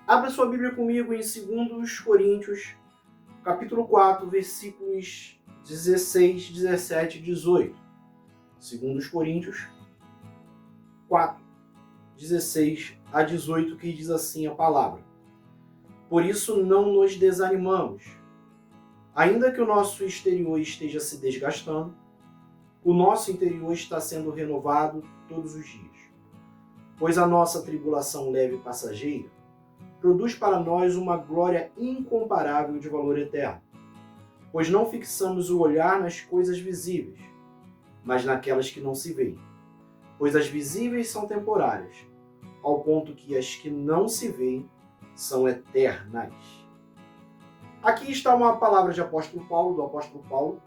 Abra sua Bíblia comigo em 2 Coríntios, capítulo 4, versículos 16, 17 e 18. 2 Coríntios 4, 16 a 18, que diz assim a palavra: Por isso não nos desanimamos. Ainda que o nosso exterior esteja se desgastando, o nosso interior está sendo renovado todos os dias. Pois a nossa tribulação leve e passageira produz para nós uma glória incomparável de valor eterno. Pois não fixamos o olhar nas coisas visíveis, mas naquelas que não se veem. Pois as visíveis são temporárias, ao ponto que as que não se veem são eternas. Aqui está uma palavra do apóstolo Paulo,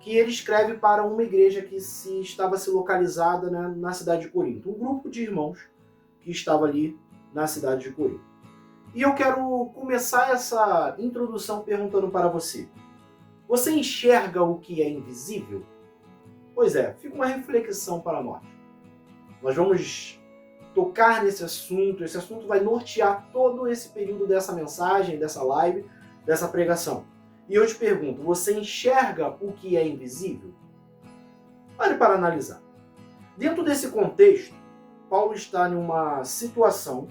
que ele escreve para uma igreja que estava localizada na cidade de Corinto. Um grupo de irmãos que estava ali na cidade de Corinto. E eu quero começar essa introdução perguntando para você: você enxerga o que é invisível? Pois é, fica uma reflexão para nós. Nós vamos tocar nesse assunto, esse assunto vai nortear todo esse período dessa mensagem, dessa live, dessa pregação. E eu te pergunto, você enxerga o que é invisível? Pare para analisar. Dentro desse contexto, Paulo está em uma situação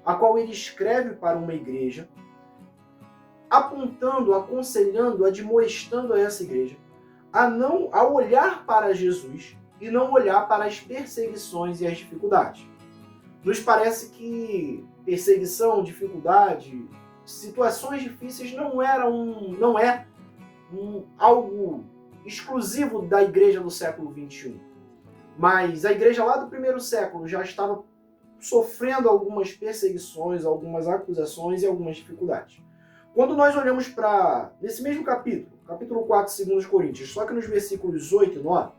a qual ele escreve para uma igreja, apontando, aconselhando, admoestando a essa igreja a olhar para Jesus e não olhar para as perseguições e as dificuldades. Nos parece que perseguição, dificuldade, situações difíceis não é algo exclusivo da igreja do século XXI. Mas a igreja lá do primeiro século já estava sofrendo algumas perseguições, algumas acusações e algumas dificuldades. Quando nós olhamos para, nesse mesmo capítulo 4, 2 Coríntios, só que nos versículos 8 e 9,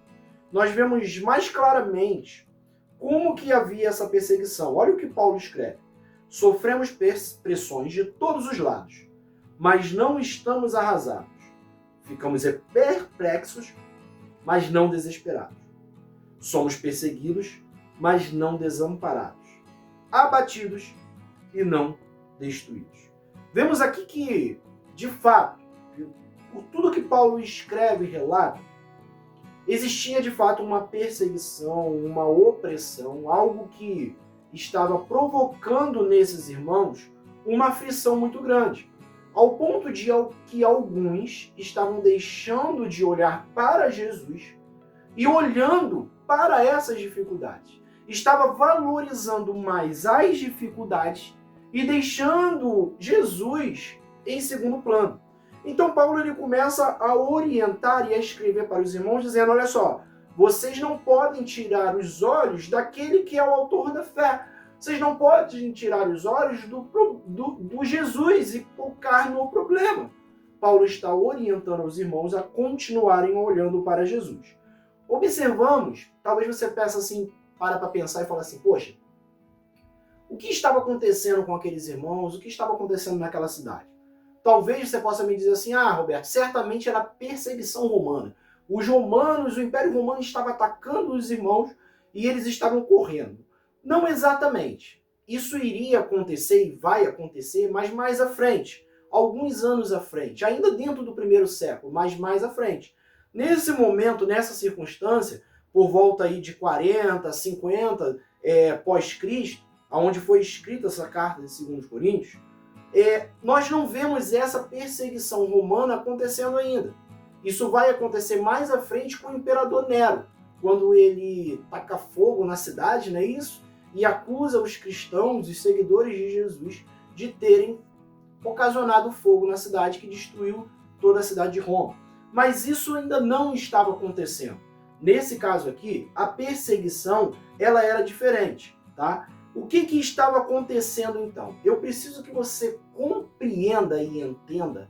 nós vemos mais claramente como que havia essa perseguição. Olha o que Paulo escreve. Sofremos pressões de todos os lados, mas não estamos arrasados. Ficamos perplexos, mas não desesperados. Somos perseguidos, mas não desamparados. Abatidos e não destruídos. Vemos aqui que, de fato, por tudo que Paulo escreve e relata, existia de fato uma perseguição, uma opressão, algo que estava provocando nesses irmãos uma aflição muito grande, ao ponto de que alguns estavam deixando de olhar para Jesus e olhando para essas dificuldades. Estava valorizando mais as dificuldades e deixando Jesus em segundo plano. Então Paulo ele começa a orientar e a escrever para os irmãos, dizendo: olha só, vocês não podem tirar os olhos daquele que é o autor da fé. Vocês não podem tirar os olhos do Jesus e focar no problema. Paulo está orientando os irmãos a continuarem olhando para Jesus. Observamos, talvez você peça assim, para pensar e fala assim: poxa, o que estava acontecendo com aqueles irmãos? O que estava acontecendo naquela cidade? Talvez você possa me dizer assim: ah, Roberto, certamente era perseguição romana. Os romanos, o Império Romano estava atacando os irmãos e eles estavam correndo. Não exatamente. Isso iria acontecer e vai acontecer, mas mais à frente. Alguns anos à frente. Ainda dentro do primeiro século, mas mais à frente. Nesse momento, nessa circunstância, por volta aí de 40, 50 pós-Cristo, onde foi escrita essa carta de 2 Coríntios, nós não vemos essa perseguição romana acontecendo ainda. Isso vai acontecer mais à frente com o imperador Nero, quando ele taca fogo na cidade, não é isso? E acusa os cristãos, os seguidores de Jesus, de terem ocasionado fogo na cidade que destruiu toda a cidade de Roma. Mas isso ainda não estava acontecendo. Nesse caso aqui, a perseguição ela era diferente, tá? O que estava acontecendo então? Eu preciso que você compreenda e entenda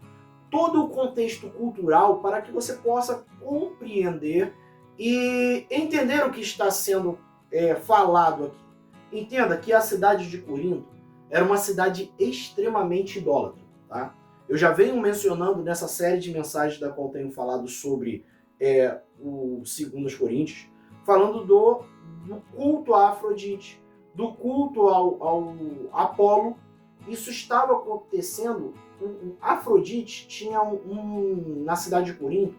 todo o contexto cultural para que você possa compreender e entender o que está sendo falado aqui. Entenda que a cidade de Corinto era uma cidade extremamente idólatra, tá? Eu já venho mencionando nessa série de mensagens da qual tenho falado sobre o 2 Coríntios, falando do culto a Afrodite, do culto ao Apolo isso estava acontecendo. Afrodite tinha na cidade de Corinto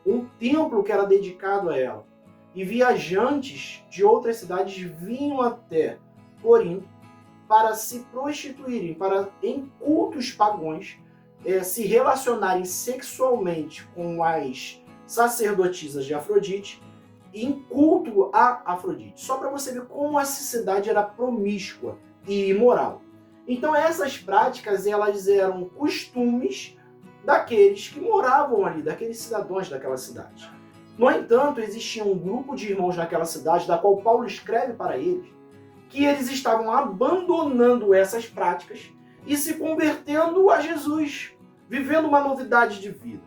um templo que era dedicado a ela. E viajantes de outras cidades vinham até Corinto para se prostituírem, para em cultos pagãos se relacionarem sexualmente com as sacerdotisas de Afrodite em culto a Afrodite. Só para você ver como essa cidade era promíscua e imoral. Então essas práticas elas eram costumes daqueles que moravam ali, daqueles cidadãos daquela cidade. No entanto, existia um grupo de irmãos naquela cidade, da qual Paulo escreve para eles, que eles estavam abandonando essas práticas e se convertendo a Jesus, vivendo uma novidade de vida.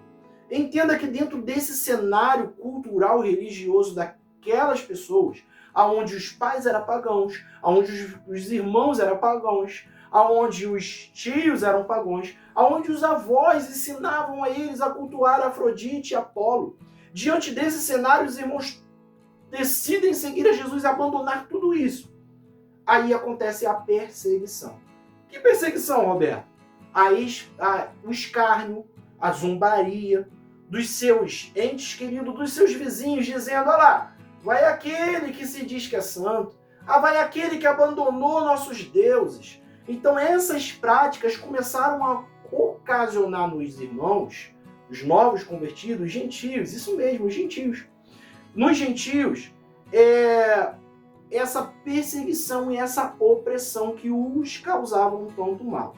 Entenda que dentro desse cenário cultural e religioso daquelas pessoas, aonde os pais eram pagãos, aonde os irmãos eram pagãos, aonde os tios eram pagãos, aonde os avós ensinavam a eles a cultuar Afrodite e Apolo. Diante desse cenário, os irmãos decidem seguir a Jesus e abandonar tudo isso. Aí acontece a perseguição. Que perseguição, Roberto? O escárnio, a zombaria dos seus entes queridos, dos seus vizinhos, dizendo, olha lá, vai aquele que se diz que é santo, vai aquele que abandonou nossos deuses. Então essas práticas começaram a ocasionar nos irmãos, os novos convertidos, gentios, isso mesmo, os gentios. Nos gentios, essa perseguição e essa opressão que os causavam tanto mal.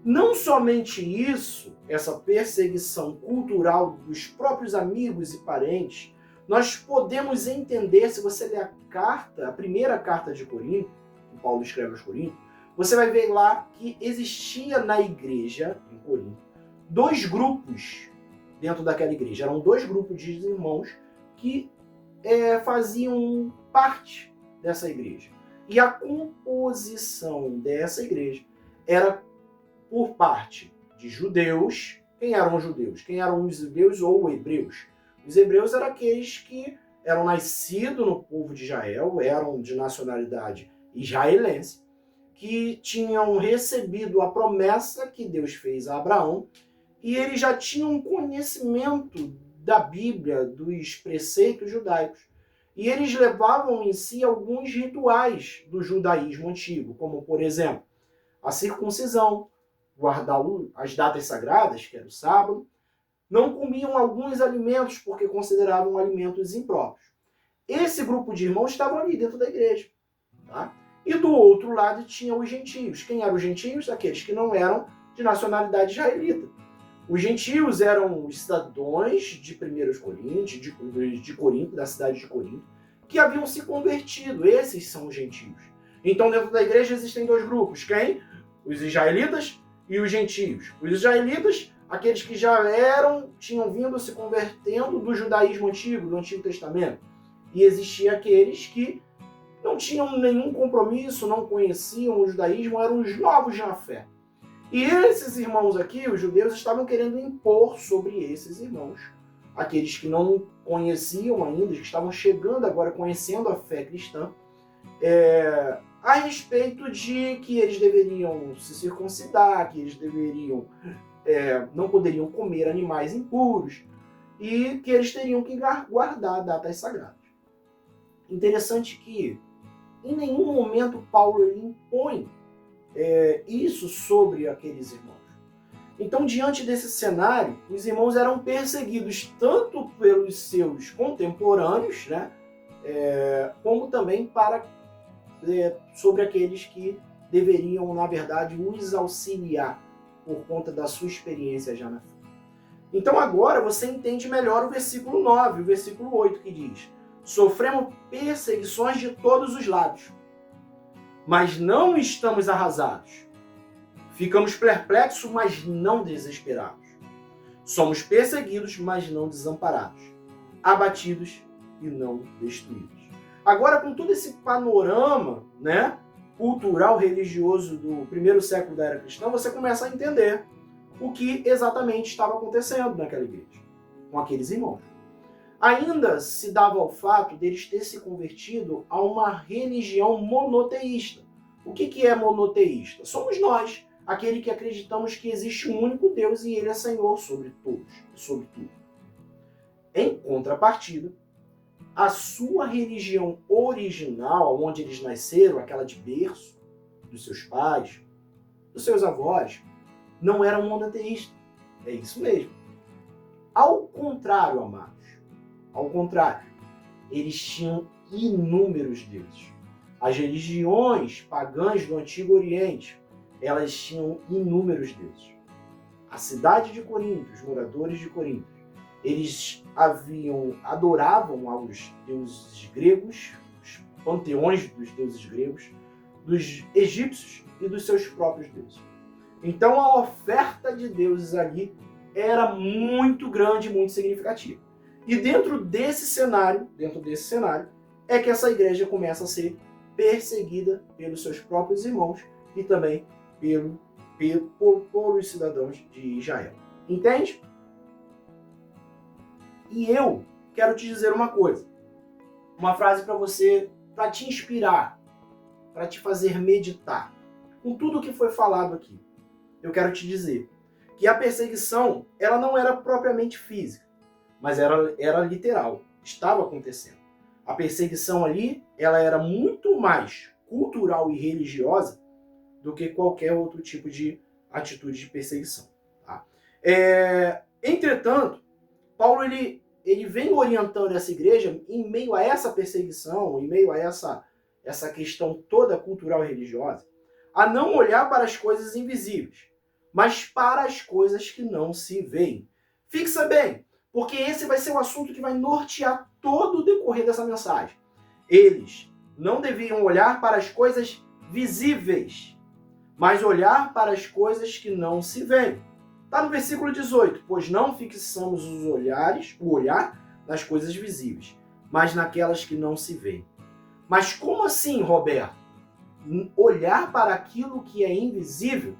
Não somente isso, essa perseguição cultural dos próprios amigos e parentes, nós podemos entender, se você ler a primeira carta de Corinto, que Paulo escreve aos Coríntios, você vai ver lá que existia na igreja, em Corinto, dois grupos dentro daquela igreja. Eram dois grupos de irmãos que faziam parte dessa igreja. E a composição dessa igreja era por parte de judeus. Quem eram os judeus? Quem eram os judeus ou hebreus? Os hebreus eram aqueles que eram nascidos no povo de Israel, eram de nacionalidade israelense, que tinham recebido a promessa que Deus fez a Abraão, e eles já tinham conhecimento da Bíblia, dos preceitos judaicos. E eles levavam em si alguns rituais do judaísmo antigo, como, por exemplo, a circuncisão, guardar as datas sagradas, que era o sábado, não comiam alguns alimentos porque consideravam alimentos impróprios. Esse grupo de irmãos estavam ali dentro da igreja. Tá? E do outro lado tinham os gentios. Quem eram os gentios? Aqueles que não eram de nacionalidade israelita. Os gentios eram os cidadãos de 1 Coríntios, de Corinto, da cidade de Corinto, que haviam se convertido. Esses são os gentios. Então, dentro da igreja existem dois grupos. Quem? Os israelitas e os gentios. Os israelitas, aqueles que já tinham vindo se convertendo do judaísmo antigo, do Antigo Testamento. E existia aqueles que não tinham nenhum compromisso, não conheciam o judaísmo, eram os novos na fé. E esses irmãos aqui, os judeus, estavam querendo impor sobre esses irmãos, aqueles que não conheciam ainda, que estavam chegando agora, conhecendo a fé cristã, a respeito de que eles deveriam se circuncidar, que eles não poderiam comer animais impuros e que eles teriam que guardar datas sagradas. Interessante que em nenhum momento Paulo ele impõe isso sobre aqueles irmãos. Então, diante desse cenário, os irmãos eram perseguidos tanto pelos seus contemporâneos, né, como também sobre aqueles que deveriam, na verdade, os auxiliar por conta da sua experiência já na fé. Então agora você entende melhor o versículo 9, o versículo 8, que diz: sofremos perseguições de todos os lados, mas não estamos arrasados. Ficamos perplexos, mas não desesperados. Somos perseguidos, mas não desamparados. Abatidos e não destruídos. Agora, com todo esse panorama, né, cultural, religioso do primeiro século da era cristã, você começa a entender o que exatamente estava acontecendo naquela igreja, com aqueles irmãos. Ainda se dava ao fato deles ter se convertido a uma religião monoteísta. O que é monoteísta? Somos nós aquele que acreditamos que existe um único Deus e ele é Senhor sobre todos e sobre tudo. Em contrapartida, a sua religião original, onde eles nasceram, aquela de berço, dos seus pais, dos seus avós, não era monoteísta. É isso mesmo. Ao contrário, amados, ao contrário, eles tinham inúmeros deuses. As religiões pagãs do Antigo Oriente, elas tinham inúmeros deuses. A cidade de Corinto, os moradores de Corinto, eles adoravam aos deuses gregos, os panteões dos deuses gregos, dos egípcios e dos seus próprios deuses. Então a oferta de deuses ali era muito grande, muito significativa. E dentro desse cenário, é que essa igreja começa a ser perseguida pelos seus próprios irmãos e também por os cidadãos de Israel. Entende? E eu quero te dizer uma coisa, uma frase para você, para te inspirar, para te fazer meditar. Com tudo o que foi falado aqui, eu quero te dizer que a perseguição, ela não era propriamente física, mas era literal, estava acontecendo. A perseguição ali, ela era muito mais cultural e religiosa do que qualquer outro tipo de atitude de perseguição. Tá? Entretanto, Paulo ele vem orientando essa igreja em meio a essa perseguição, em meio a essa questão toda cultural e religiosa, a não olhar para as coisas invisíveis, mas para as coisas que não se veem. Fixa bem, porque esse vai ser o assunto que vai nortear todo o decorrer dessa mensagem. Eles não deviam olhar para as coisas visíveis, mas olhar para as coisas que não se veem. Está no versículo 18, pois não fixamos o olhar nas coisas visíveis, mas naquelas que não se veem. Mas como assim, Roberto? Olhar para aquilo que é invisível?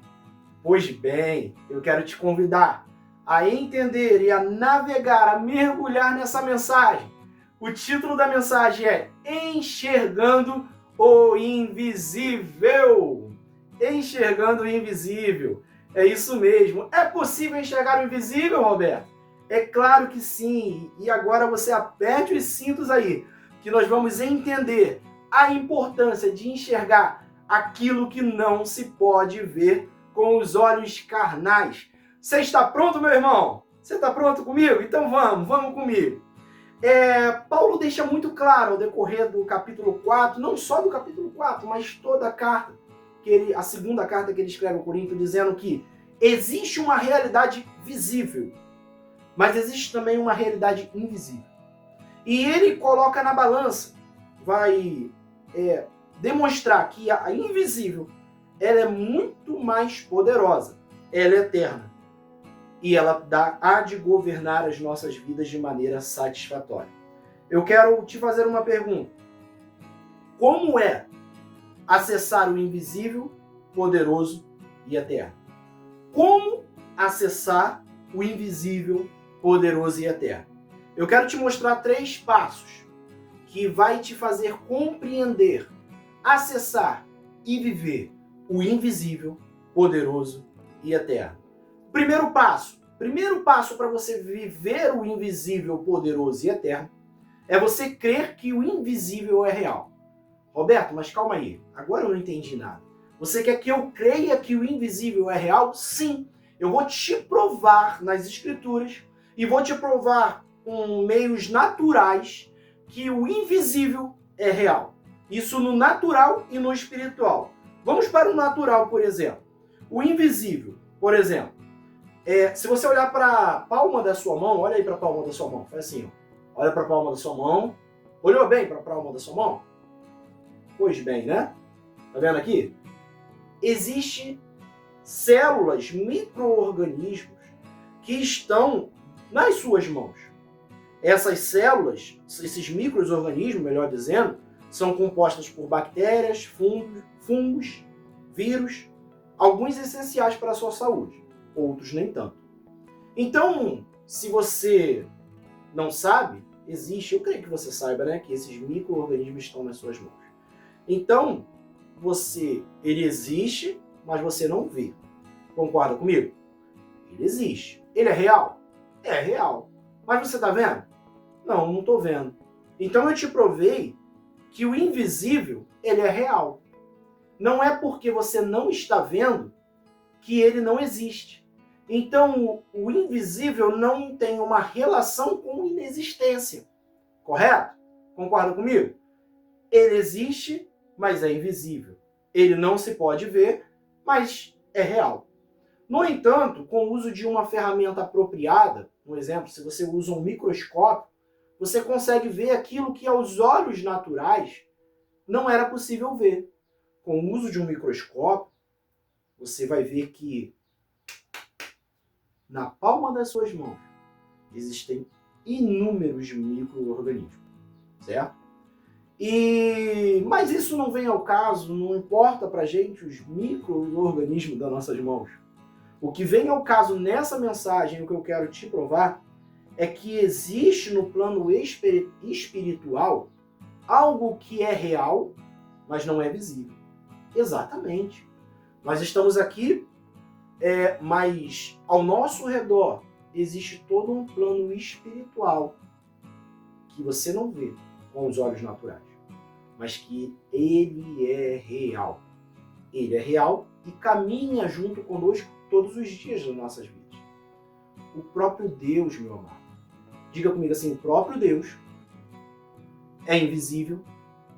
Pois bem, eu quero te convidar a entender e a navegar, a mergulhar nessa mensagem. O título da mensagem é Enxergando o Invisível. Enxergando o Invisível. É isso mesmo. É possível enxergar o invisível, Roberto? É claro que sim. E agora você aperte os cintos aí, que nós vamos entender a importância de enxergar aquilo que não se pode ver com os olhos carnais. Você está pronto, meu irmão? Você está pronto comigo? Então vamos comigo. Paulo deixa muito claro ao decorrer do capítulo 4, não só do capítulo 4, mas toda a carta, a segunda carta que ele escreve ao Corinto, dizendo que existe uma realidade visível, mas existe também uma realidade invisível. E ele coloca na balança, vai demonstrar que a invisível ela é muito mais poderosa, ela é eterna. E ela há de governar as nossas vidas de maneira satisfatória. Eu quero te fazer uma pergunta. Como é acessar o invisível, poderoso e eterno? Como acessar o invisível, poderoso e eterno? Eu quero te mostrar 3 passos que vai te fazer compreender, acessar e viver o invisível, poderoso e eterno. Primeiro passo para você viver o invisível, poderoso e eterno é você crer que o invisível é real. Roberto, mas calma aí, agora eu não entendi nada. Você quer que eu creia que o invisível é real? Sim, eu vou te provar nas escrituras e vou te provar com meios naturais que o invisível é real. Isso no natural e no espiritual. Vamos para o natural, por exemplo. O invisível, por exemplo. Se você olhar para a palma da sua mão, olha aí para a palma da sua mão, faz assim, ó. Olha para a palma da sua mão. Olhou bem para a palma da sua mão? Pois bem, né? Tá vendo aqui? Existem células, micro-organismos que estão nas suas mãos. Essas células, esses micro-organismos, melhor dizendo, são compostas por bactérias, fungos, vírus, alguns essenciais para a sua saúde. Outros nem tanto. Então, se você não sabe, eu creio que você saiba, né, que esses micro-organismos estão nas suas mãos. Então, ele existe, mas você não vê. Concorda comigo? Ele existe. Ele é real? É real. Mas você está vendo? Não estou vendo. Então eu te provei que o invisível, ele é real. Não é porque você não está vendo que ele não existe. Então o invisível não tem uma relação com inexistência. Correto? Concorda comigo? Ele existe, mas é invisível. Ele não se pode ver, mas é real. No entanto, com o uso de uma ferramenta apropriada, por exemplo, se você usa um microscópio, você consegue ver aquilo que aos olhos naturais não era possível ver. Com o uso de um microscópio, você vai ver que na palma das suas mãos existem inúmeros micro-organismos, certo? Mas isso não vem ao caso, não importa pra gente os micro-organismos das nossas mãos. O que vem ao caso nessa mensagem, o que eu quero te provar, é que existe no plano espiritual algo que é real, mas não é visível. Exatamente. Nós estamos aqui, mas ao nosso redor existe todo um plano espiritual que você não vê com os olhos naturais, mas que ele é real. Ele é real e caminha junto conosco todos os dias das nossas vidas. O próprio Deus, meu amado. Diga comigo assim, o próprio Deus é invisível,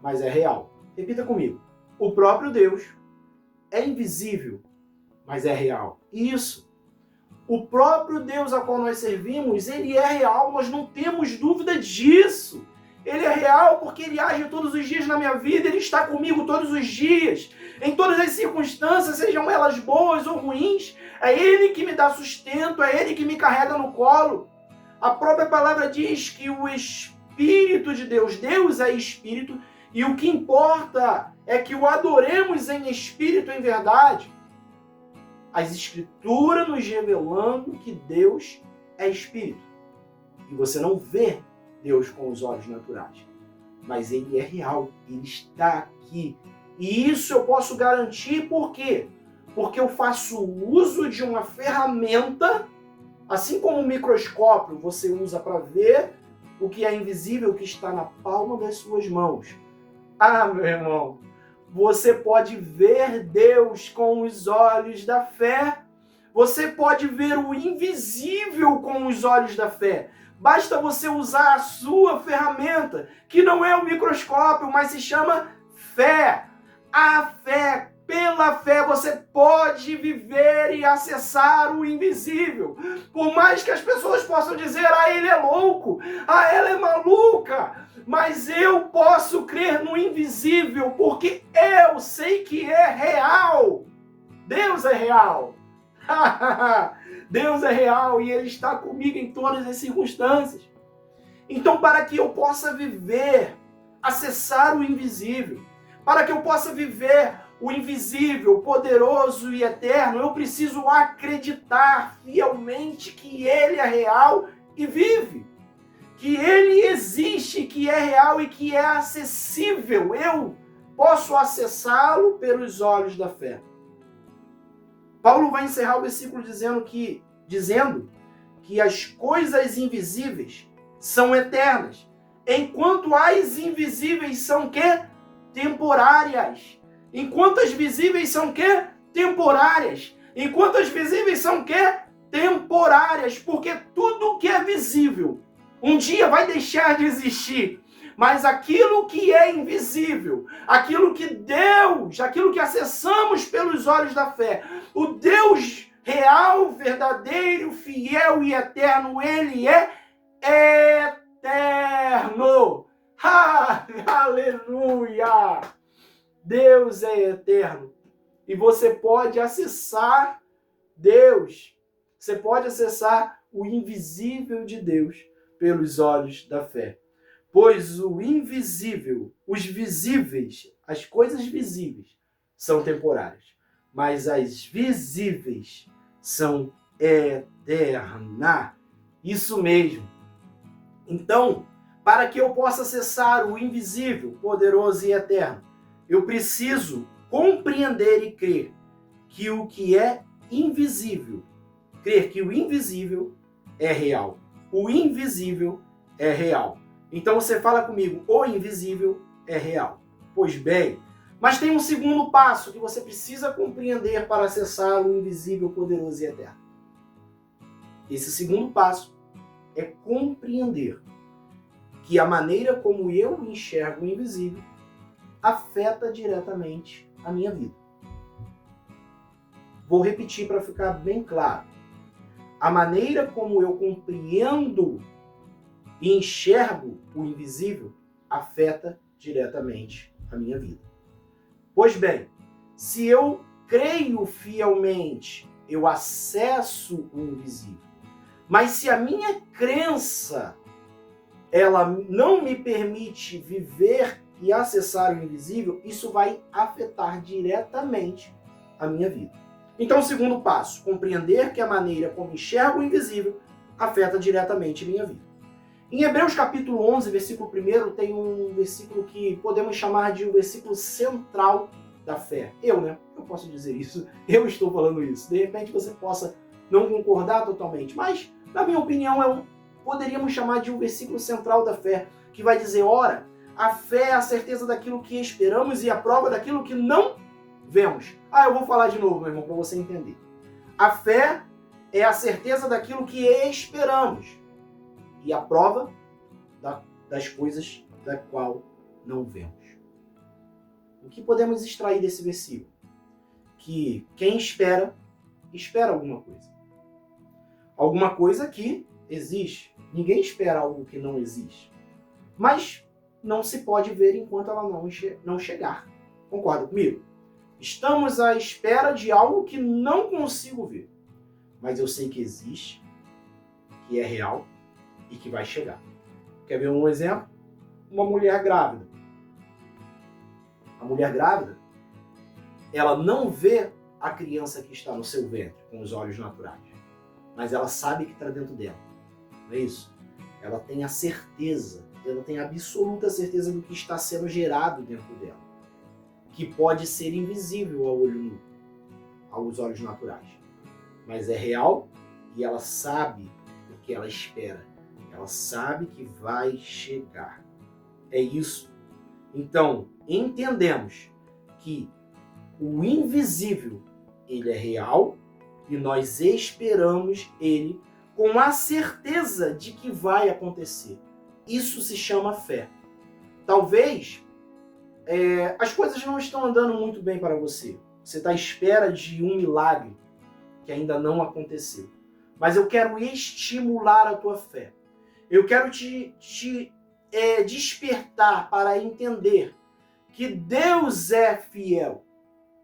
mas é real. Repita comigo. O próprio Deus é invisível, mas é real. Isso. O próprio Deus a qual nós servimos, ele é real, nós não temos dúvida disso. Ele é real porque ele age todos os dias na minha vida, ele está comigo todos os dias, em todas as circunstâncias, sejam elas boas ou ruins. É ele que me dá sustento, é ele que me carrega no colo. A própria palavra diz que o Espírito de Deus, Deus é Espírito, e o que importa é que o adoremos em Espírito e em verdade. As Escrituras nos revelando que Deus é Espírito. E você não vê Deus com os olhos naturais. Mas ele é real, ele está aqui. E isso eu posso garantir por quê? Porque eu faço uso de uma ferramenta, assim como o microscópio você usa para ver o que é invisível, o que está na palma das suas mãos. Ah, meu irmão, você pode ver Deus com os olhos da fé. Você pode ver o invisível com os olhos da fé. Basta você usar a sua ferramenta, que não é o microscópio, mas se chama fé. A fé, pela fé, você pode viver e acessar o invisível. Por mais que as pessoas possam dizer, ele é louco, ela é maluca, mas eu posso crer no invisível, porque eu sei que é real. Deus é real. Deus é real e Ele está comigo em todas as circunstâncias. Então, para que eu possa viver, acessar o invisível, para que eu possa viver o invisível, poderoso e eterno, eu preciso acreditar fielmente que Ele é real e vive. Que Ele existe, que é real e que é acessível. Eu posso acessá-lo pelos olhos da fé. Paulo vai encerrar o versículo dizendo que as coisas invisíveis são eternas, enquanto as invisíveis são quê? Temporárias. Enquanto as visíveis são quê? Temporárias. Enquanto as visíveis são quê? Temporárias, porque tudo que é visível um dia vai deixar de existir. Mas aquilo que é invisível, aquilo que acessamos pelos olhos da fé, o Deus real, verdadeiro, fiel e eterno, Ele é eterno. Aleluia! Deus é eterno. E você pode acessar Deus. Você pode acessar o invisível de Deus pelos olhos da fé. Pois o invisível, os visíveis, as coisas visíveis são temporárias, mas as visíveis são eternas. Isso mesmo. Então, para que eu possa acessar o invisível, poderoso e eterno, eu preciso compreender e crer que o que é invisível. Crer que o invisível é real. O invisível é real. Então você fala comigo, o invisível é real. Pois bem, mas tem um segundo passo que você precisa compreender para acessar o invisível, poderoso e eterno. Esse segundo passo é compreender que a maneira como eu enxergo o invisível afeta diretamente a minha vida. Vou repetir para ficar bem claro. A maneira como eu compreendo e enxergo o invisível afeta diretamente a minha vida. Pois bem, se eu creio fielmente, eu acesso o invisível. Mas se a minha crença ela não me permite viver e acessar o invisível, isso vai afetar diretamente a minha vida. Então, o segundo passo, compreender que a maneira como enxergo o invisível afeta diretamente a minha vida. Em Hebreus capítulo 11, versículo 1, tem um versículo que podemos chamar de um versículo central da fé. Eu posso dizer isso, eu estou falando isso. De repente você possa não concordar totalmente, mas, na minha opinião, poderíamos chamar de um versículo central da fé, que vai dizer, ora, a fé é a certeza daquilo que esperamos e a prova daquilo que não vemos. Eu vou falar de novo, meu irmão, para você entender. A fé é a certeza daquilo que esperamos e a prova das coisas da qual não vemos. O que podemos extrair desse versículo? Que quem espera, espera alguma coisa. Alguma coisa que existe. Ninguém espera algo que não existe. Mas não se pode ver enquanto ela não chegar. Concorda comigo? Estamos à espera de algo que não consigo ver. Mas eu sei que existe, que é real e que vai chegar. Quer ver um exemplo? Uma mulher grávida. A mulher grávida, ela não vê a criança que está no seu ventre com os olhos naturais. Mas ela sabe que está dentro dela. Não é isso? Ela tem a certeza, ela tem a absoluta certeza do que está sendo gerado dentro dela. Que pode ser invisível ao olho nu, aos olhos naturais. Mas é real e ela sabe o que ela espera. Ela sabe que vai chegar. É isso. Então, entendemos que o invisível, ele é real e nós esperamos ele com a certeza de que vai acontecer. Isso se chama fé. Talvez as coisas não estão andando muito bem para você. Você está à espera de um milagre que ainda não aconteceu. Mas eu quero estimular a tua fé. Eu quero te despertar para entender que Deus é fiel.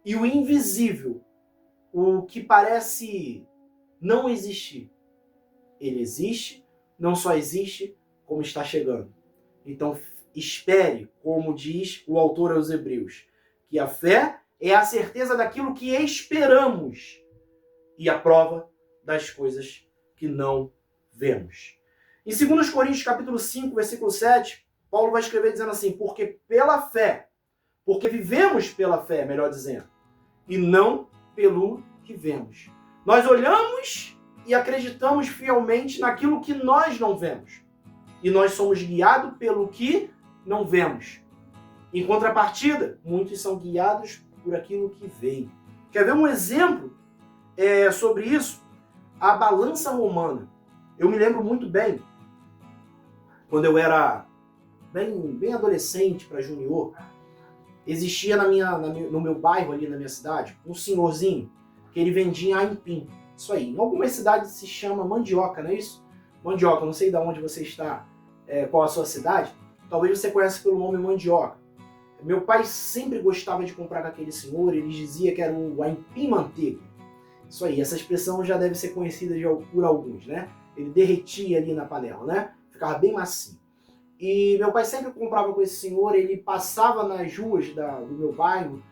E o invisível, o que parece não existir, ele existe, não só existe, como está chegando. Então, espere, como diz o autor aos Hebreus, que a fé é a certeza daquilo que esperamos e a prova das coisas que não vemos. Em 2 Coríntios capítulo 5, versículo 7, Paulo vai escrever dizendo assim, porque vivemos pela fé, melhor dizendo, e não pelo que vemos. Nós olhamos e acreditamos fielmente naquilo que nós não vemos. E nós somos guiados pelo que não vemos. Em contrapartida, muitos são guiados por aquilo que veem. Quer ver um exemplo sobre isso? A balança romana. Eu me lembro muito bem, quando eu era bem adolescente para junior, existia no meu bairro ali na minha cidade, um senhorzinho que ele vendia aipim. Isso aí. Em algumas cidades se chama mandioca, não é isso? Mandioca, não sei de onde você está, qual a sua cidade. Talvez você conheça pelo nome mandioca. Meu pai sempre gostava de comprar com aquele senhor, ele dizia que era o aipim-manteiga. Isso aí, essa expressão já deve ser conhecida por alguns, né? Ele derretia ali na panela, né? Ficava bem macio. E meu pai sempre comprava com esse senhor, ele passava nas ruas do meu bairro,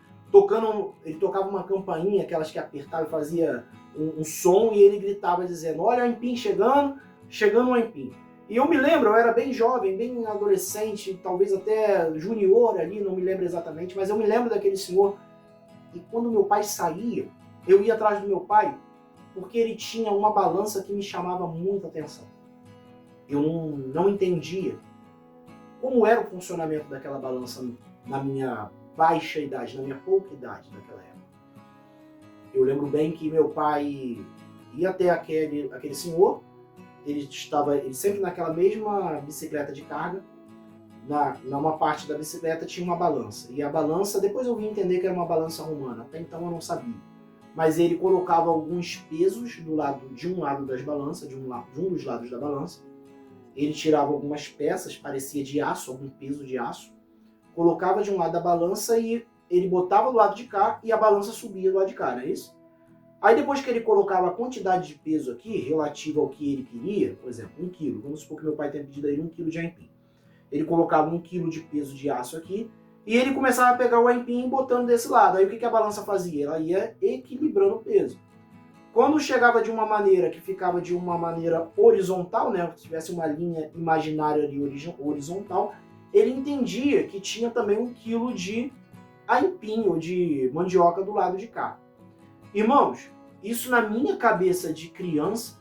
ele tocava uma campainha, aquelas que apertava e fazia um som, e ele gritava dizendo, olha o aipim chegando o aipim. E eu me lembro, eu era bem jovem, bem adolescente, talvez até junior ali, não me lembro exatamente, mas eu me lembro daquele senhor. E quando meu pai saía, eu ia atrás do meu pai porque ele tinha uma balança que me chamava muita atenção. Eu não entendia como era o funcionamento daquela balança na minha baixa idade, na minha pouca idade daquela época. Eu lembro bem que meu pai ia até aquele senhor, ele sempre naquela mesma bicicleta de carga, numa parte da bicicleta tinha uma balança. E a balança, depois eu vim entender que era uma balança romana, até então eu não sabia. Mas ele colocava alguns pesos de um lado das balanças, de um dos lados da balança. Ele tirava algumas peças, parecia de aço, algum peso de aço, colocava de um lado da balança e ele botava do lado de cá e a balança subia do lado de cá, não é isso? Aí depois que ele colocava a quantidade de peso aqui, relativa ao que ele queria, por exemplo, 1 quilo, vamos supor que meu pai tenha pedido a ele 1 quilo de aipim. Ele colocava 1 quilo de peso de aço aqui e ele começava a pegar o aipim e botando desse lado. Aí o que a balança fazia? Ela ia equilibrando o peso. Quando chegava de uma maneira que ficava de uma maneira horizontal, né, se tivesse uma linha imaginária ali horizontal, ele entendia que tinha também 1 quilo de aipim ou de mandioca do lado de cá. Irmãos, isso na minha cabeça de criança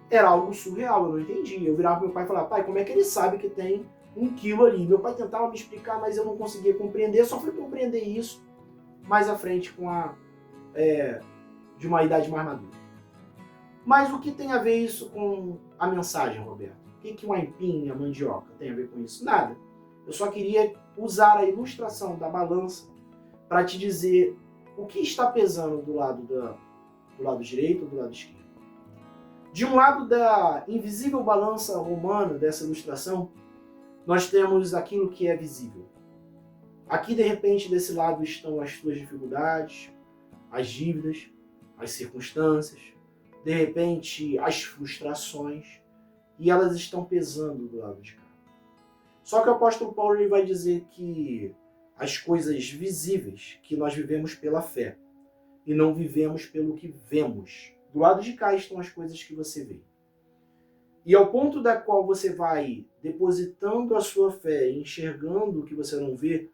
era algo surreal, eu não entendia. Eu virava pro meu pai e falava, pai, como é que ele sabe que tem 1 quilo ali? Meu pai tentava me explicar, mas eu não conseguia compreender. Só fui compreender isso mais à frente de uma idade mais madura. Mas o que tem a ver isso com a mensagem, Roberto? O que um aipim e a mandioca tem a ver com isso? Nada. Eu só queria usar a ilustração da balança para te dizer o que está pesando do lado direito ou do lado esquerdo. De um lado da invisível balança romana dessa ilustração, nós temos aquilo que é visível. Aqui, de repente, desse lado estão as suas dificuldades, as dívidas, as circunstâncias, de repente, as frustrações, e elas estão pesando do lado de cá. Só que o apóstolo Paulo ele vai dizer que as coisas visíveis, que nós vivemos pela fé, e não vivemos pelo que vemos. Do lado de cá estão as coisas que você vê. E ao ponto da qual você vai depositando a sua fé, enxergando o que você não vê,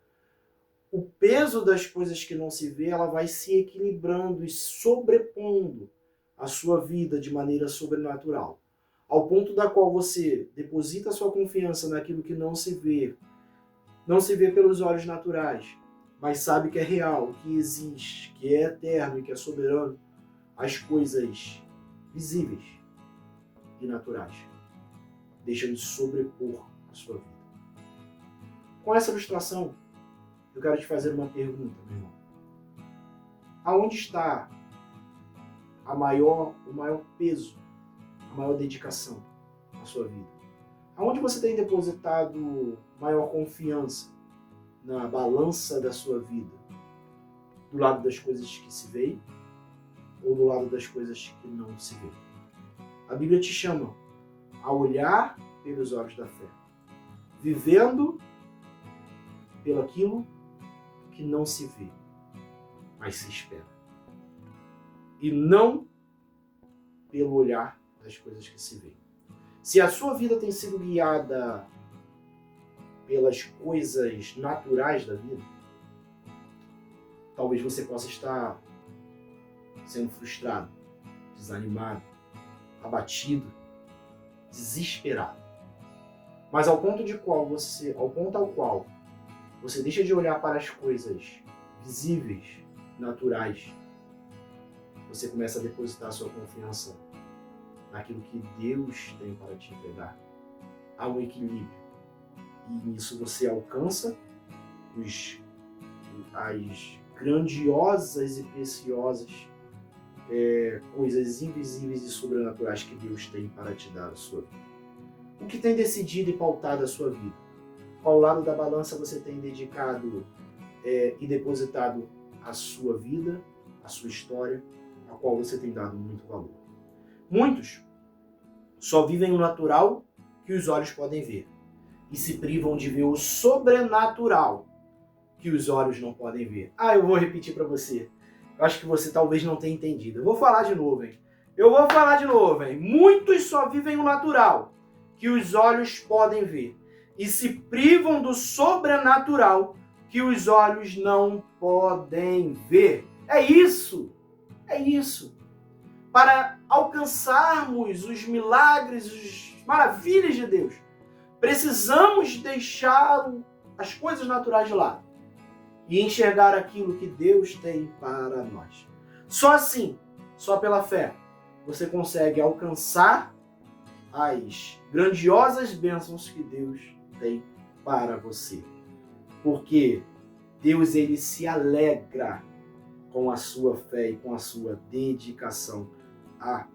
o peso das coisas que não se vê, ela vai se equilibrando e sobrepondo a sua vida de maneira sobrenatural. Ao ponto da qual você deposita a sua confiança naquilo que não se vê pelos olhos naturais, mas sabe que é real, que existe, que é eterno e que é soberano, as coisas visíveis e naturais deixam de sobrepor a sua vida. Com essa ilustração, eu quero te fazer uma pergunta, meu irmão. Aonde está o maior peso, a maior dedicação na sua vida? Aonde você tem depositado maior confiança na balança da sua vida? Do lado das coisas que se veem ou do lado das coisas que não se veem? A Bíblia te chama a olhar pelos olhos da fé, vivendo pelo aquilo que não se vê, mas se espera. E não pelo olhar das coisas que se veem. Se a sua vida tem sido guiada pelas coisas naturais da vida, talvez você possa estar sendo frustrado, desanimado, abatido, desesperado. Mas ao ponto ao qual você deixa de olhar para as coisas visíveis, naturais, você começa a depositar a sua confiança naquilo que Deus tem para te entregar. Há um equilíbrio. E nisso você alcança as grandiosas e preciosas coisas invisíveis e sobrenaturais que Deus tem para te dar a sua vida. O que tem decidido e pautado a sua vida? Qual lado da balança você tem dedicado e depositado a sua vida, a sua história, a qual você tem dado muito valor? Muitos só vivem o natural que os olhos podem ver e se privam de ver o sobrenatural que os olhos não podem ver. Eu vou repetir para você. Eu acho que você talvez não tenha entendido. Eu vou falar de novo, hein? Muitos só vivem o natural que os olhos podem ver e se privam do sobrenatural que os olhos não podem ver. É isso É isso. Para alcançarmos os milagres, as maravilhas de Deus, precisamos deixar as coisas naturais de lado e enxergar aquilo que Deus tem para nós. Só assim, só pela fé, você consegue alcançar as grandiosas bênçãos que Deus tem para você. Porque Deus, ele se alegra com a sua fé e com a sua dedicação a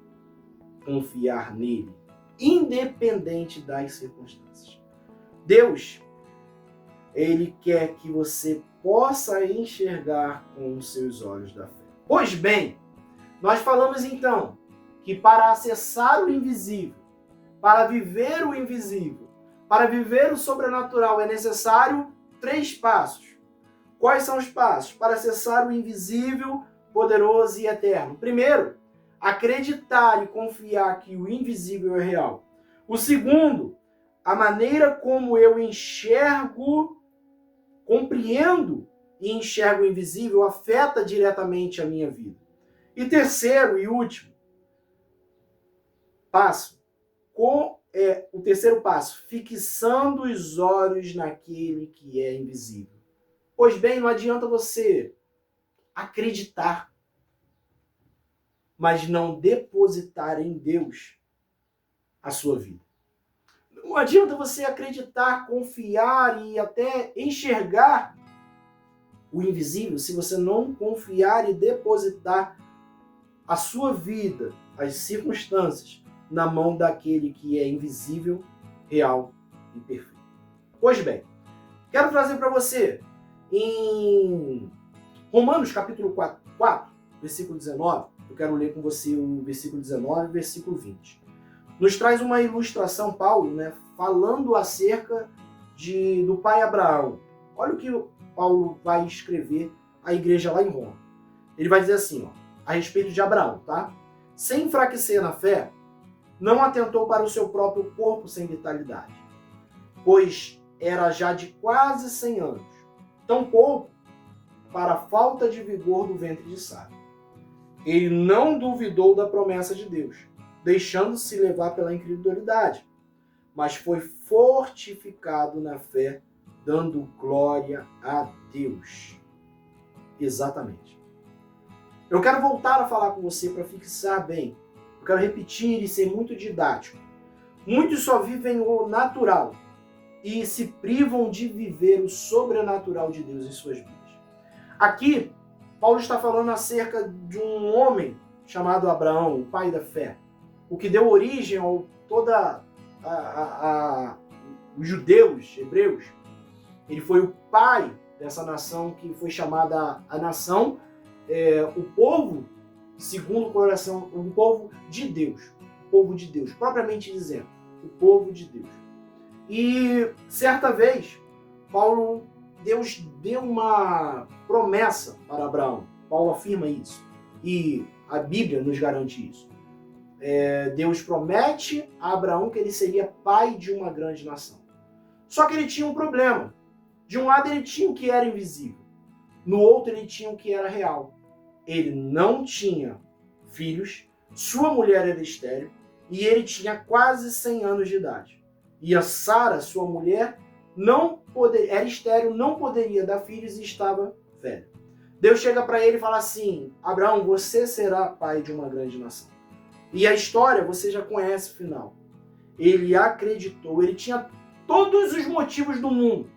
confiar nele, independente das circunstâncias. Deus, ele quer que você possa enxergar com os seus olhos da fé. Pois bem, nós falamos então que para acessar o invisível, para viver o invisível, para viver o sobrenatural é necessário 3 passos. Quais são os passos? Para acessar o invisível, poderoso e eterno. Primeiro, acreditar e confiar que o invisível é real. O segundo, a maneira como eu enxergo, compreendo e enxergo o invisível afeta diretamente a minha vida. E terceiro e último passo, o terceiro passo, fixando os olhos naquele que é invisível. Pois bem, não adianta você acreditar, mas não depositar em Deus a sua vida. Não adianta você acreditar, confiar e até enxergar o invisível se você não confiar e depositar a sua vida, as circunstâncias, na mão daquele que é invisível, real e perfeito. Pois bem, quero trazer para você em Romanos capítulo 4, versículo 19, eu quero ler com você o versículo 19 e o versículo 20. Nos traz uma ilustração, Paulo, falando acerca do pai Abraão. Olha o que Paulo vai escrever à igreja lá em Roma. Ele vai dizer assim, a respeito de Abraão, tá? Sem enfraquecer na fé, não atentou para o seu próprio corpo sem vitalidade, pois era já de quase 100 anos, tampouco para a falta de vigor do ventre de Sara. Ele não duvidou da promessa de Deus, deixando-se levar pela incredulidade, mas foi fortificado na fé, dando glória a Deus. Exatamente. Eu quero voltar a falar com você para fixar bem. Eu quero repetir e ser muito didático. Muitos só vivem o natural e se privam de viver o sobrenatural de Deus em suas vidas. Aqui, Paulo está falando acerca de um homem chamado Abraão, o pai da fé, o que deu origem a toda os judeus, hebreus. Ele foi o pai dessa nação que foi chamada a nação, o povo segundo o coração, o povo de Deus, propriamente dizendo, o povo de Deus. E certa vez, Deus deu uma promessa para Abraão. Paulo afirma isso. E a Bíblia nos garante isso. Deus promete a Abraão que ele seria pai de uma grande nação. Só que ele tinha um problema. De um lado ele tinha o que era invisível. No outro ele tinha o que era real. Ele não tinha filhos, sua mulher era estéril e ele tinha quase 100 anos de idade. E a Sara, sua mulher, era estéril, não poderia dar filhos e estava velha. Deus chega para ele e fala assim: Abraão, você será pai de uma grande nação. E a história, você já conhece o final. Ele acreditou, ele tinha todos os motivos do mundo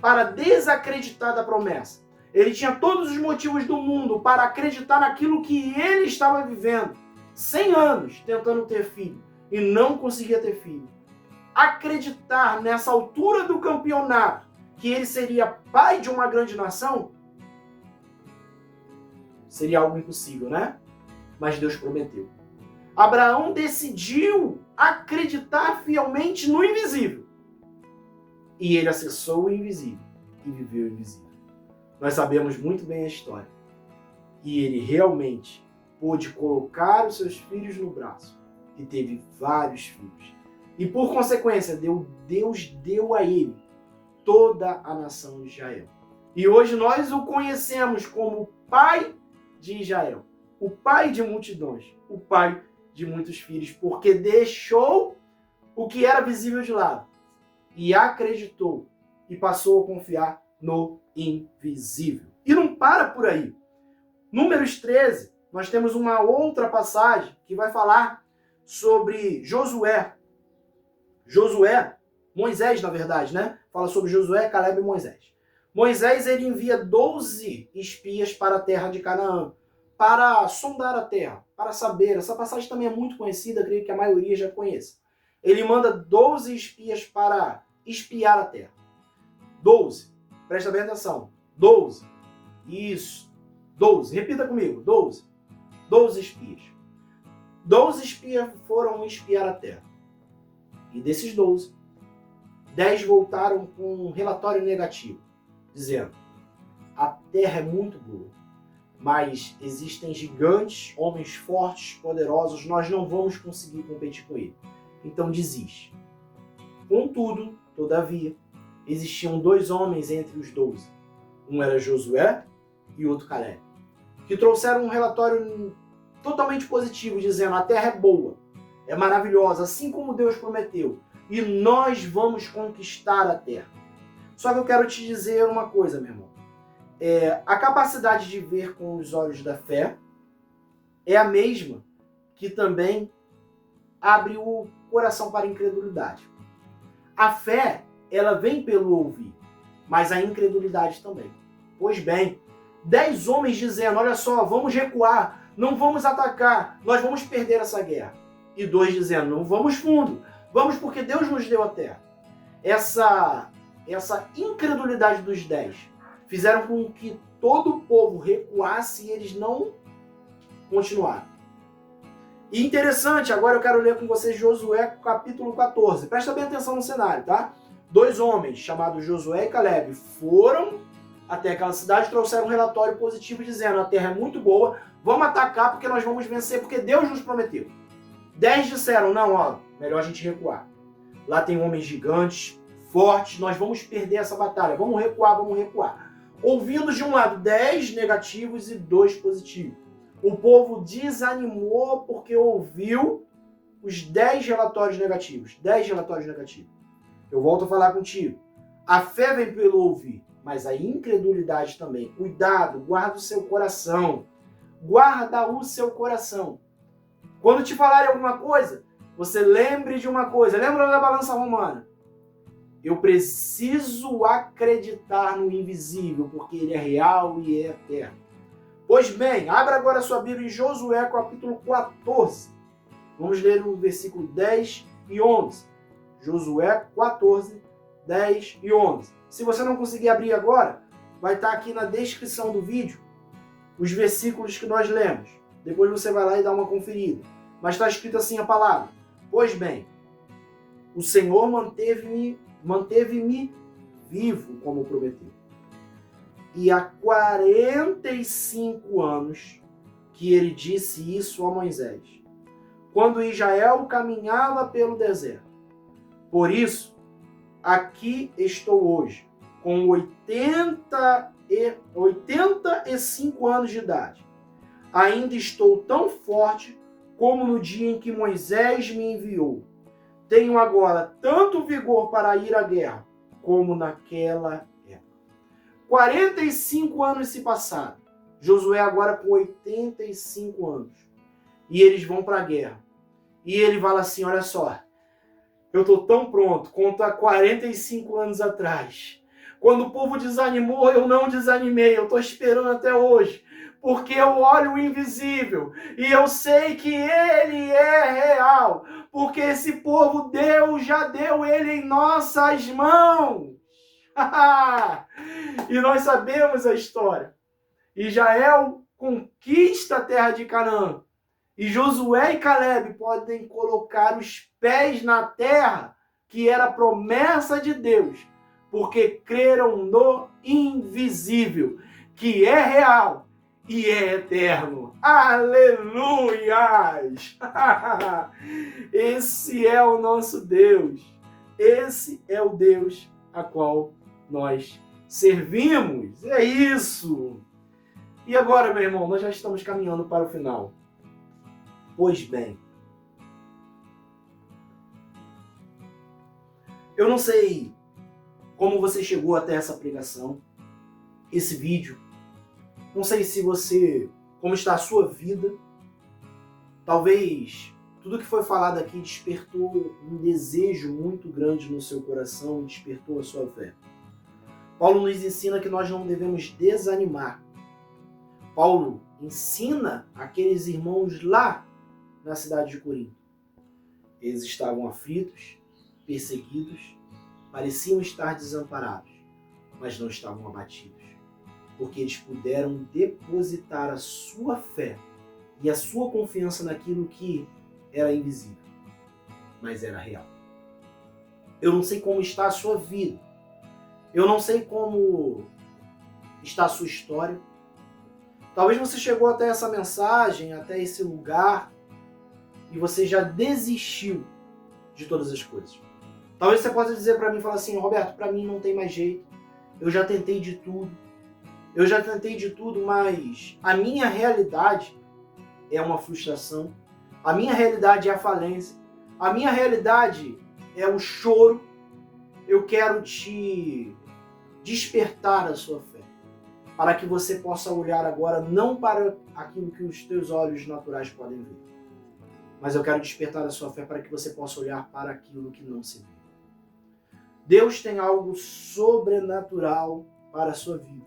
para desacreditar da promessa. Ele tinha todos os motivos do mundo para acreditar naquilo que ele estava vivendo. 100 anos tentando ter filho e não conseguia ter filho. Acreditar nessa altura do campeonato que ele seria pai de uma grande nação seria algo impossível, né? Mas Deus prometeu. Abraão decidiu acreditar fielmente no invisível. E ele acessou o invisível e viveu o invisível. Nós sabemos muito bem a história. E ele realmente pôde colocar os seus filhos no braço. E teve vários filhos. E por consequência, Deus deu a ele toda a nação de Israel. E hoje nós o conhecemos como pai de Israel. o pai de multidões, o pai de muitos filhos, porque deixou o que era visível de lado e acreditou e passou a confiar no invisível. E não para por aí. Números 13, nós temos uma outra passagem que vai falar sobre Josué. Moisés, na verdade, né? Fala sobre Josué, Calebe e Moisés. Moisés, ele envia 12 espias para a terra de Canaã, para sondar a terra, para saber. Essa passagem também é muito conhecida, creio que a maioria já conhece. Ele manda 12 espias para espiar a terra. 12. Presta bem atenção. 12. Isso. 12. Repita comigo. 12. 12 espias. 12 espias foram espiar a terra. E desses 12, 10 voltaram com um relatório negativo, dizendo: a terra é muito boa, mas existem gigantes, homens fortes, poderosos, nós não vamos conseguir competir com ele. Então desiste. Contudo, todavia, existiam 2 homens entre os 12. Um era Josué e outro Calebe, que trouxeram um relatório totalmente positivo, dizendo: a terra é boa, é maravilhosa, assim como Deus prometeu, e nós vamos conquistar a terra. Só que eu quero te dizer uma coisa, meu irmão. A capacidade de ver com os olhos da fé é a mesma que também abre o coração para a incredulidade. A fé, ela vem pelo ouvir, mas a incredulidade também. Pois bem, 10 homens dizendo: olha só, vamos recuar, não vamos atacar, nós vamos perder essa guerra. E 2 dizendo: não vamos fundo, vamos porque Deus nos deu a terra. Essa incredulidade dos 10 fizeram com que todo o povo recuasse e eles não continuaram. E interessante, agora eu quero ler com vocês Josué capítulo 14. Presta bem atenção no cenário, tá? 2 homens, chamados Josué e Calebe, foram até aquela cidade e trouxeram um relatório positivo dizendo: a terra é muito boa, vamos atacar porque nós vamos vencer, porque Deus nos prometeu. 10 disseram: não, ó, melhor a gente recuar. Lá tem homens gigantes, fortes, nós vamos perder essa batalha, vamos recuar, vamos recuar. Ouvindo de um lado 10 negativos e 2 positivos. O povo desanimou porque ouviu os 10 relatórios negativos. 10 relatórios negativos. Eu volto a falar contigo. A fé vem pelo ouvir, mas a incredulidade também. Cuidado, guarda o seu coração. Guarda o seu coração. Quando te falarem alguma coisa, você lembre de uma coisa. Lembra da balança romana? Eu preciso acreditar no invisível, porque ele é real e é eterno. Pois bem, abra agora a sua Bíblia em Josué, capítulo 14. Vamos ler o versículo 10 e 11. Josué 14, 10 e 11. Se você não conseguir abrir agora, vai estar aqui na descrição do vídeo os versículos que nós lemos. Depois você vai lá e dá uma conferida. Mas está escrito assim a palavra: pois bem, o Senhor manteve-me vivo, como prometeu. E há 45 anos que ele disse isso a Moisés, quando Israel caminhava pelo deserto. Por isso, aqui estou hoje, com 85 anos de idade. Ainda estou tão forte como no dia em que Moisés me enviou. Tenho agora tanto vigor para ir à guerra, como naquela época. 45 anos se passaram. Josué agora com 85 anos. E eles vão para a guerra. E ele fala assim: olha só, eu estou tão pronto quanto há 45 anos atrás. Quando o povo desanimou, eu não desanimei. Eu estou esperando até hoje. Porque eu olho o invisível e eu sei que ele é real. Porque esse povo, Deus já deu ele em nossas mãos. E nós sabemos a história. Israel conquista a terra de Canaã. E Josué e Calebe podem colocar os pés na terra que era a promessa de Deus, porque creram no invisível, que é real e é eterno. Aleluias! Esse é o nosso Deus. Esse é o Deus a qual nós servimos. É isso. E agora, meu irmão, nós já estamos caminhando para o final. Pois bem, eu não sei como você chegou até essa pregação, esse vídeo. Não sei se você, como está a sua vida. Talvez tudo que foi falado aqui despertou um desejo muito grande no seu coração e despertou a sua fé. Paulo nos ensina que nós não devemos desanimar. Paulo ensina aqueles irmãos lá na cidade de Corinto. Eles estavam aflitos, perseguidos, pareciam estar desamparados, mas não estavam abatidos, porque eles puderam depositar a sua fé e a sua confiança naquilo que era invisível, mas era real. Eu não sei como está a sua vida. Eu não sei como está a sua história. Talvez você chegou até essa mensagem, até esse lugar, e você já desistiu de todas as coisas. Talvez você possa dizer para mim, falar assim, Roberto, para mim não tem mais jeito. Eu já tentei de tudo. Mas a minha realidade é uma frustração. A minha realidade é a falência. A minha realidade é o choro. Eu quero te despertar a sua fé, para que você possa olhar agora não para aquilo que os teus olhos naturais podem ver, mas eu quero despertar a sua fé para que você possa olhar para aquilo que não se vê. Deus tem algo sobrenatural para a sua vida.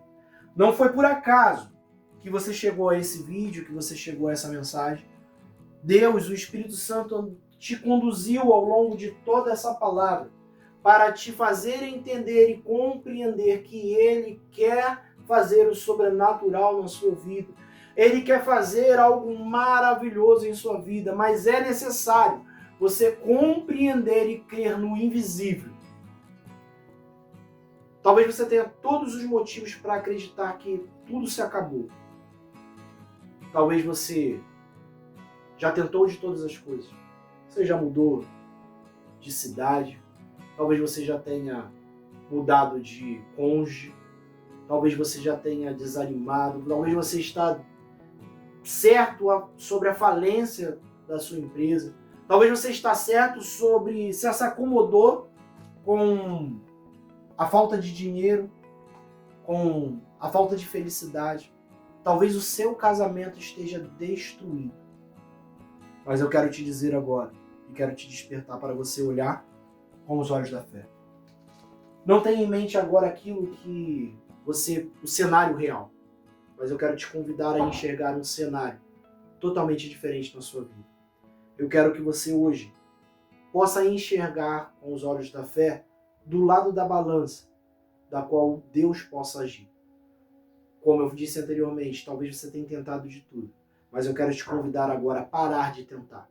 Não foi por acaso que você chegou a esse vídeo, que você chegou a essa mensagem. Deus, o Espírito Santo, te conduziu ao longo de toda essa palavra para te fazer entender e compreender que Ele quer fazer o sobrenatural na sua vida. Ele quer fazer algo maravilhoso em sua vida, mas é necessário você compreender e crer no invisível. Talvez você tenha todos os motivos para acreditar que tudo se acabou. Talvez você já tentou de todas as coisas. Você já mudou de cidade. Talvez você já tenha mudado de cônjuge. Talvez você já tenha desanimado. Talvez você está certo sobre a falência da sua empresa. Talvez você está certo sobre se acomodou com a falta de dinheiro, com a falta de felicidade. Talvez o seu casamento esteja destruído. Mas eu quero te dizer agora, e quero te despertar para você olhar com os olhos da fé. Não tenha em mente agora aquilo que o cenário real, mas eu quero te convidar a enxergar um cenário totalmente diferente na sua vida. Eu quero que você hoje possa enxergar com os olhos da fé do lado da balança, da qual Deus possa agir. Como eu disse anteriormente, talvez você tenha tentado de tudo, mas eu quero te convidar agora a parar de tentar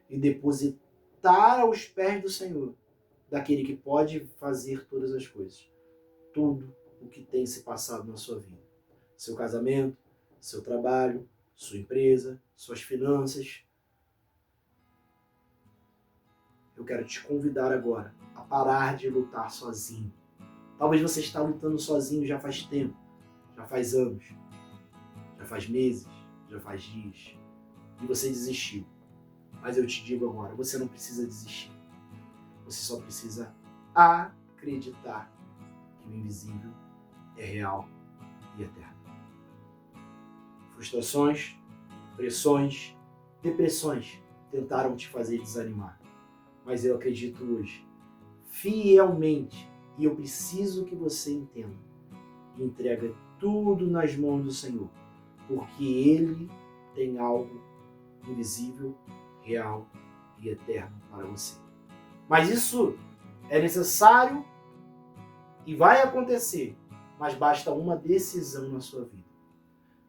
e depositar aos pés do Senhor, daquele que pode fazer todas as coisas, tudo o que tem se passado na sua vida. Seu casamento, seu trabalho, sua empresa, suas finanças. Eu quero te convidar agora a parar de lutar sozinho. Talvez você está lutando sozinho já faz tempo, já faz anos, já faz meses, já faz dias, e você desistiu. Mas eu te digo agora, você não precisa desistir. Você só precisa acreditar que o invisível é real e eterno. Frustrações, pressões, depressões tentaram te fazer desanimar. Mas eu acredito hoje, fielmente, e eu preciso que você entenda, entrega tudo nas mãos do Senhor, porque Ele tem algo invisível, real e eterno para você. Mas isso é necessário e vai acontecer, mas basta uma decisão na sua vida.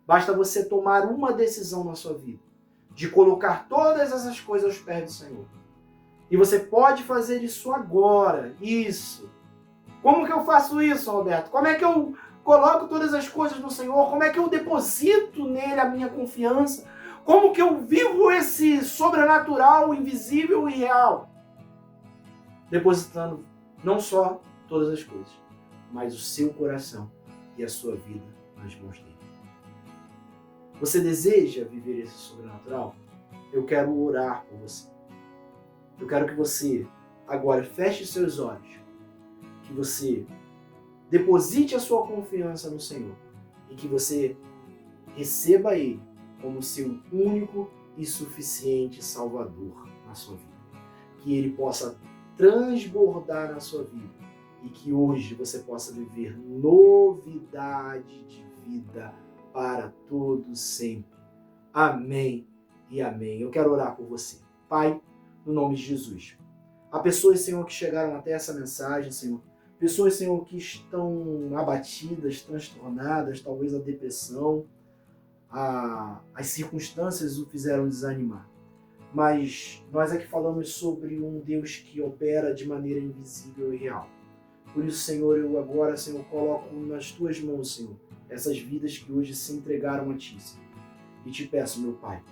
Basta você tomar uma decisão na sua vida, de colocar todas essas coisas aos pés do Senhor. E você pode fazer isso agora, isso. Como que eu faço isso, Roberto? Como é que eu coloco todas as coisas no Senhor? Como é que eu deposito nele a minha confiança? Como que eu vivo esse sobrenatural, invisível e real? Depositando não só todas as coisas, mas o seu coração e a sua vida nas mãos dele. Você deseja viver esse sobrenatural? Eu quero orar por você. Eu quero que você agora feche seus olhos, que você deposite a sua confiança no Senhor e que você receba Ele como seu único e suficiente Salvador na sua vida. Que Ele possa transbordar na sua vida e que hoje você possa viver novidade de vida para todo sempre. Amém e amém. Eu quero orar por você. Pai, no nome de Jesus. Há pessoas, Senhor, que chegaram até essa mensagem, Senhor. Pessoas, Senhor, que estão abatidas, transtornadas, talvez a depressão, as circunstâncias o fizeram desanimar. Mas nós aqui falamos sobre um Deus que opera de maneira invisível e real. Por isso, Senhor, eu agora, Senhor, coloco nas tuas mãos, Senhor, essas vidas que hoje se entregaram a ti, Senhor. E te peço, meu Pai,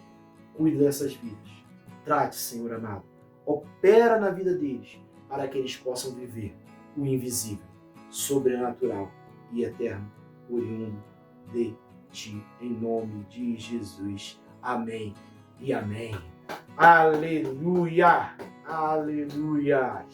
cuide dessas vidas. Trate, Senhor amado. Opera na vida deles para que eles possam viver o invisível, sobrenatural e eterno, oriundo de ti, em nome de Jesus. Amém e amém. Aleluia! Aleluia!